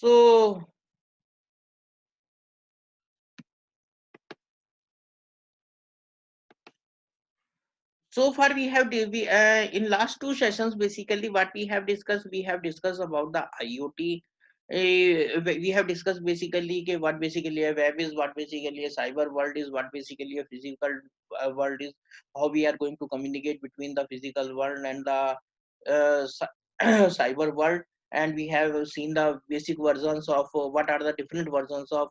So far we have in last two sessions, basically what we have discussed about the IoT. We have discussed basically what basically a web is, what basically a cyber world is, what basically a physical world is, how we are going to communicate between the physical world and the cyber world. And we have seen the basic versions of what are the different versions of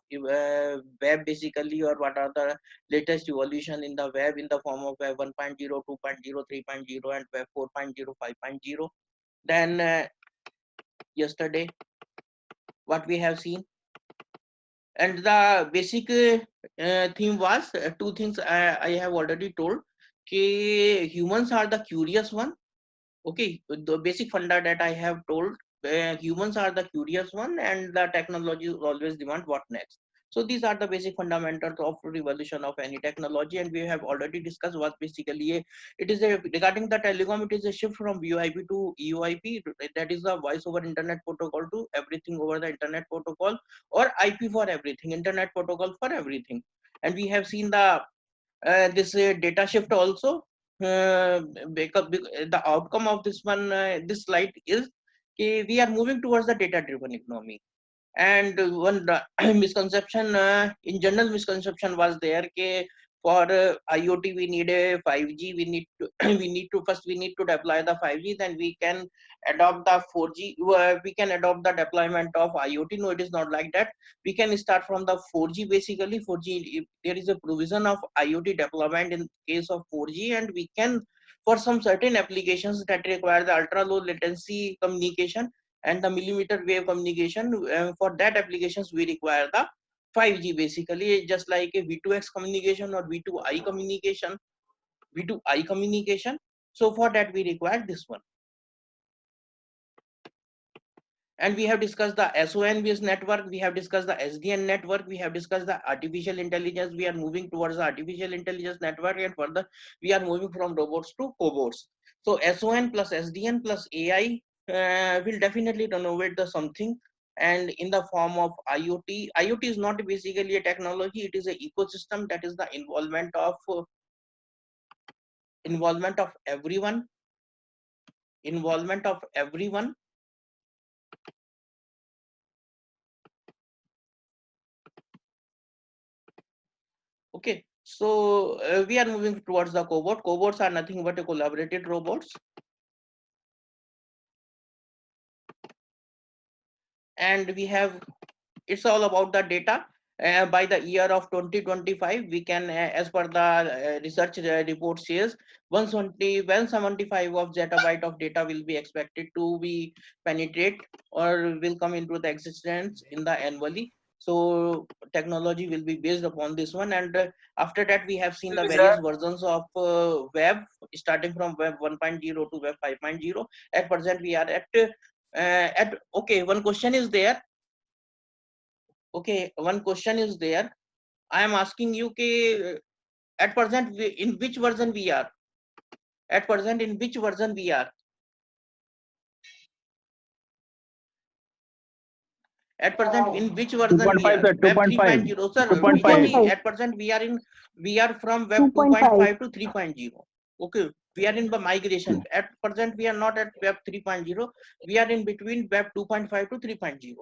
web basically, or what are the latest evolution in the web in the form of web 1.0, 2.0, 3.0, and web 4.0, 5.0. Then yesterday what we have seen, and the basic theme was two things I have already told. Humans are the curious one. Okay, the basic funda that I have told, humans are the curious one, and the technology always demand what next. So these are the basic fundamentals of revolution of any technology, and we have already discussed what basically it is regarding the telecom. It is a shift from VoIP to EOIP, that is the voice over internet protocol, to everything over the internet protocol, or IP for everything, internet protocol for everything. And we have seen the this data shift also. The outcome of this one, this slide is we are moving towards the data driven economy. And one misconception, in general misconception was there, for IoT we need a 5G, we need to we need to deploy the 5G, then we can adopt the 4G, we can adopt the deployment of IoT. No, it is not like that. We can start from the 4G. Basically 4G, if there is a provision of IoT deployment in case of 4G, and we can, for some certain applications that require the ultra low latency communication and the millimeter wave communication, for that applications we require the 5G, basically just like a V2X communication or V2I communication. So for that we require this one. And we have discussed the SON based network, we have discussed the SDN network, we have discussed the artificial intelligence. We are moving towards the artificial intelligence network, and further we are moving from robots to cobots. So SON plus SDN plus AI will definitely renovate the something. And in the form of IoT, IoT is not basically a technology, it is an ecosystem, that is the involvement of everyone, involvement of everyone. Okay, so we are moving towards the cobot. Cobots are nothing but a collaborated robots. And we have, it's all about the data. By the year of 2025, we can, as per the research report says, 175 of zettabyte of data will be expected to be penetrate, or will come into the existence in the annually. So technology will be based upon this one. And after that we have seen the various versions of web, starting from web 1.0 to web 5.0. At present we are at okay, one question is there. Okay, one question is there. I am asking you, at present in which version we are? At present in which version we are? At present in which version we are? Web 3.0, sir. 2.5. At present we are from web 2.5 to 3.0. Okay, we are in the migration. At present we are not at web 3.0. We are in between web 2.5 to 3.0.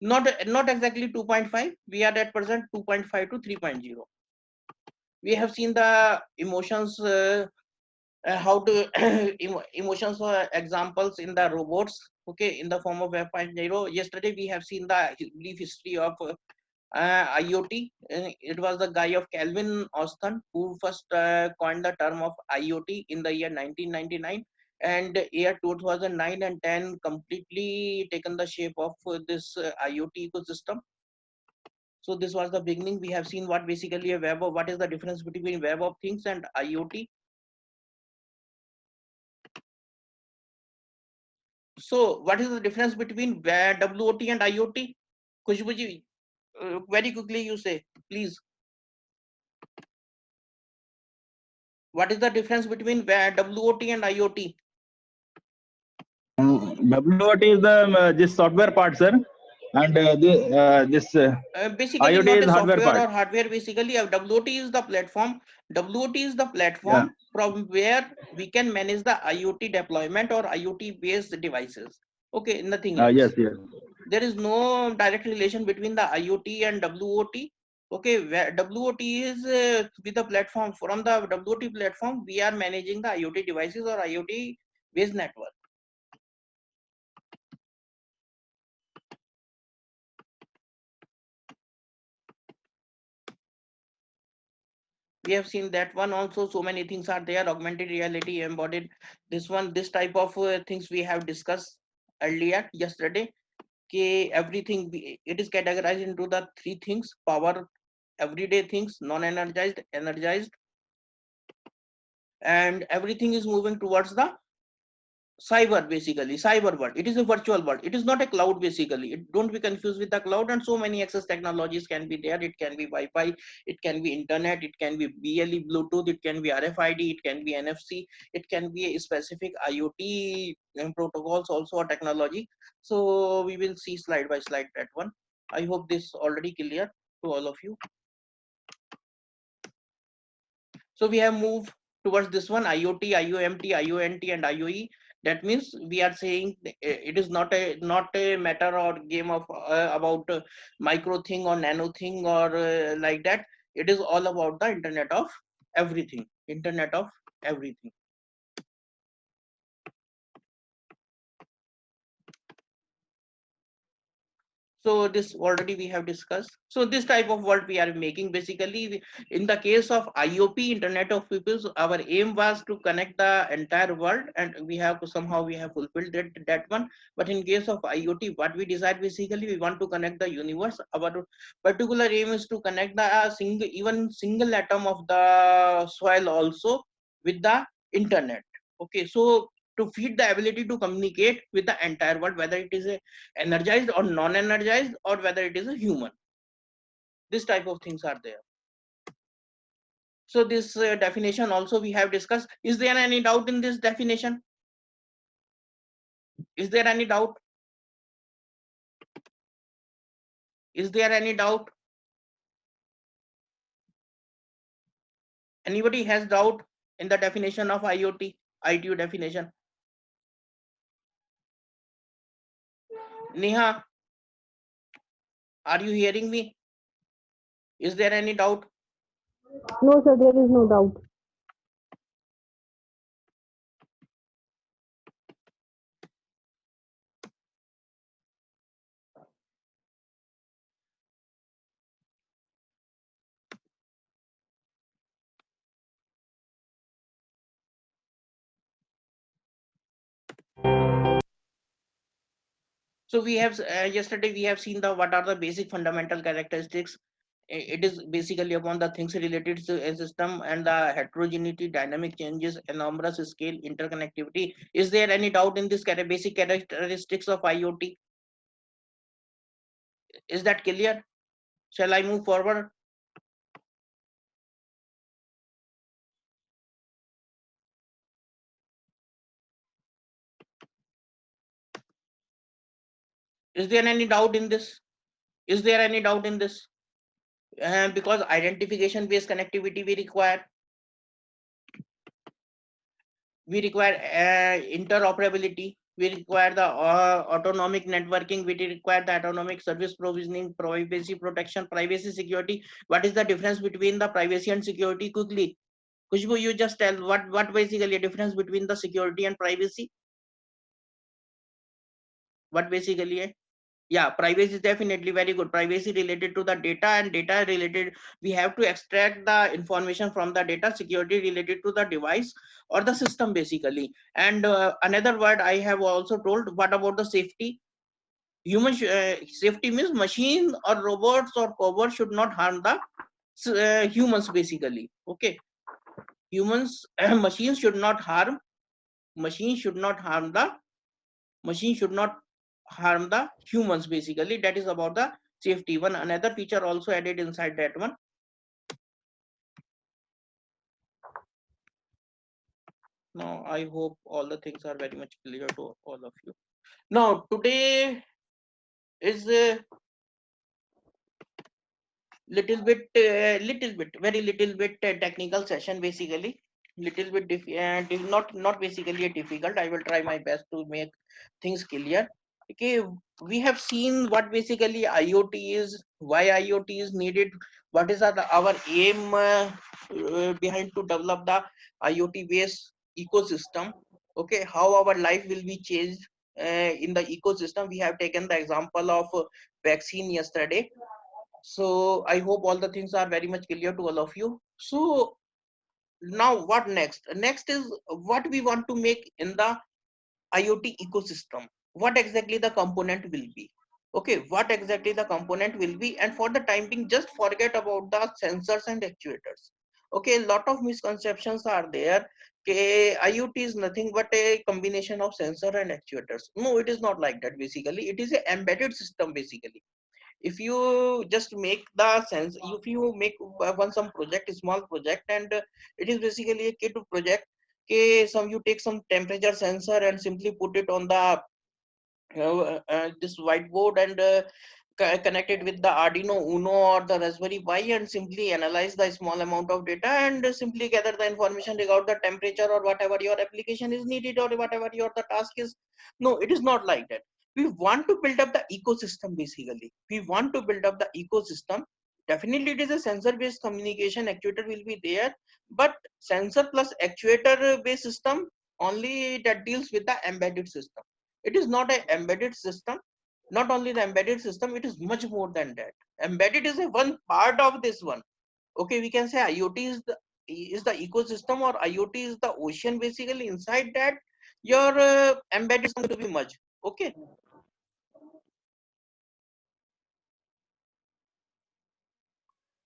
Not exactly 2.5. We are at present 2.5 to 3.0. We have seen the emotions, how to emotions examples in the robots. Okay, in the form of web 5.0. Yesterday we have seen the brief history of IoT. It was the guy of Calvin Austin who first coined the term of IoT in the year 1999, and year 2009 and 10 completely taken the shape of this IoT ecosystem. So this was the beginning. We have seen what basically a web of, what is the difference between web of things and IoT. So what is the difference between WOT and IoT? Khushbuji, very quickly you say, please. What is the difference between WOT and IoT? WOT is the this software part, sir. And this Basically IoT not is a hardware software part. or hardware. Basically WOT is the platform. WOT is the Yeah. platform from where we can manage the IoT deployment or IoT based devices. Okay, nothing Yes. else. Yes. There is no direct relation between the IoT and WOT. Okay, where WOT is with the platform. From the WOT platform we are managing the IoT devices or IoT based network. We have seen that one also. So many things are there: augmented reality, embodied, this one, this type of things we have discussed earlier yesterday. Okay, everything it is categorized into the three things: power, everyday things, non-energized, energized, and everything is moving towards the cyber. Basically cyber world, it is a virtual world, it is not a cloud. Basically, it don't be confused with the cloud. And so many access technologies can be there. It can be Wi-Fi, it can be internet, it can be BLE, Bluetooth, it can be RFID, it can be NFC, it can be a specific IoT protocols also, or technology. So we will see slide by slide that one. I hope this already clear to all of you. So we have moved towards this one: IoT, IOMT, IONT, and IoE. That means we are saying it is not a matter or game of about micro thing or nano thing or like that. It is all about the Internet of everything. Internet of everything. So this already we have discussed. So this type of world we are making. Basically, in the case of IOP, Internet of Peoples, our aim was to connect the entire world, and we have somehow we have fulfilled that one. But in case of IoT, what we decide, basically we want to connect the universe. Our particular aim is to connect the single atom of the soil also with the internet. Okay, so to feed the ability to communicate with the entire world, whether it is a energized or non-energized, or whether it is a human. This type of things are there. So this definition also we have discussed. Is there any doubt in this definition? Is there any doubt? Is there any doubt? Anybody has doubt in the definition of IoT, ITU definition? Neha, are you hearing me? Is there any doubt? No, sir, there is no doubt. So we have yesterday we have seen the what are the basic fundamental characteristics. It is basically upon the things related to a system and the heterogeneity, dynamic changes, enormous scale, interconnectivity. Is there any doubt in this basic characteristics of IoT? Is that clear? Shall I move forward? Is there any doubt in this? Is there any doubt in this? Because identification based connectivity we require interoperability, we require the autonomic networking, we require the autonomic service provisioning, privacy protection, privacy security. What is the difference between the privacy and security? Quickly, Kushbu, you just tell what basically a difference between the security and privacy. What basically? Yeah, privacy is definitely very good. Privacy related to the data, and data related, we have to extract the information from the data. Security related to the device or the system basically. And another word I have also told, what about the safety? Human safety means machine or robots or cobots should not harm the humans basically. Okay, humans machines should not harm, machine should not harm the machine should not harm the humans basically. That is about the safety. One another feature also added inside that one. Now I hope all the things are very much clear to all of you. Now today is very little bit technical session basically. Little bit not basically a difficult. I will try my best to make things clear. Okay, we have seen what basically IoT is, why IoT is needed, what is our aim behind to develop the IoT based ecosystem. Okay, how our life will be changed in the ecosystem. We have taken the example of vaccine yesterday. So I hope all the things are very much clear to all of you. So now what next? Next is what we want to make in the IoT ecosystem. What exactly the component will be? Okay, what exactly the component will be, and for the time being, just forget about the sensors and actuators. Okay, a lot of misconceptions are there. Okay, IoT is nothing but a combination of sensor and actuators. No, it is not like that. Basically, it is an embedded system. Basically, if you just make the sense, if you make one some project, a small project, and it is basically a kit project. Okay, some you take some temperature sensor and simply put it on the this whiteboard and connect it with the Arduino Uno or the Raspberry Pi and simply analyze the small amount of data and simply gather the information regarding the temperature or whatever your application is needed or whatever your the task is. No, it is not like that. We want to build up the ecosystem. Basically, we want to build up the ecosystem. Definitely, it is a sensor based communication. Actuator will be there, but sensor plus actuator based system only that deals with the embedded system. It is not an embedded system. Not only the embedded system, it is much more than that. Embedded is a one part of this one. Okay, we can say IoT is the ecosystem, or IoT is the ocean. Basically, inside that, your embedded is going to be merged. Okay.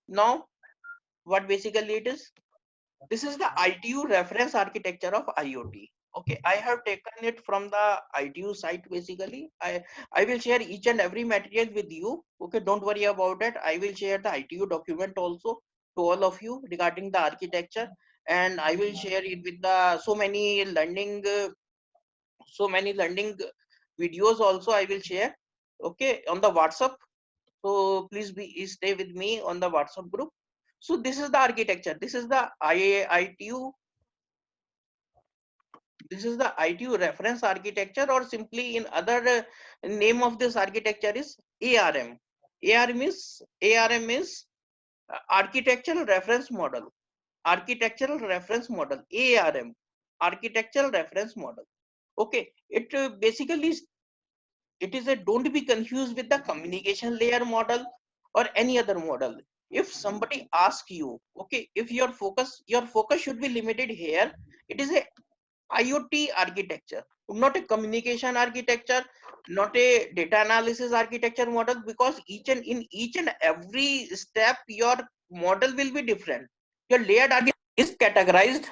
Now, what basically it is? This is the ITU reference architecture of IoT. Okay, I have taken it from the ITU site. Basically, I will share each and every material with you. Okay, don't worry about it. I will share the ITU document also to all of you regarding the architecture, and I will share it with the so many learning videos also I will share. Okay, on the WhatsApp. So please stay with me on the WhatsApp group. So this is the architecture. This is the IITU. This is the ITU reference architecture, or simply in other name of this architecture is ARM. ARM is architectural reference model. Architectural reference model. ARM. Architectural reference model. Okay. It basically it is a, don't be confused with the communication layer model or any other model. If somebody asks you, okay, if your focus should be limited here, it is a IoT architecture, not a communication architecture, not a data analysis architecture model, because each and every step your model will be different. Your layered architecture is categorized.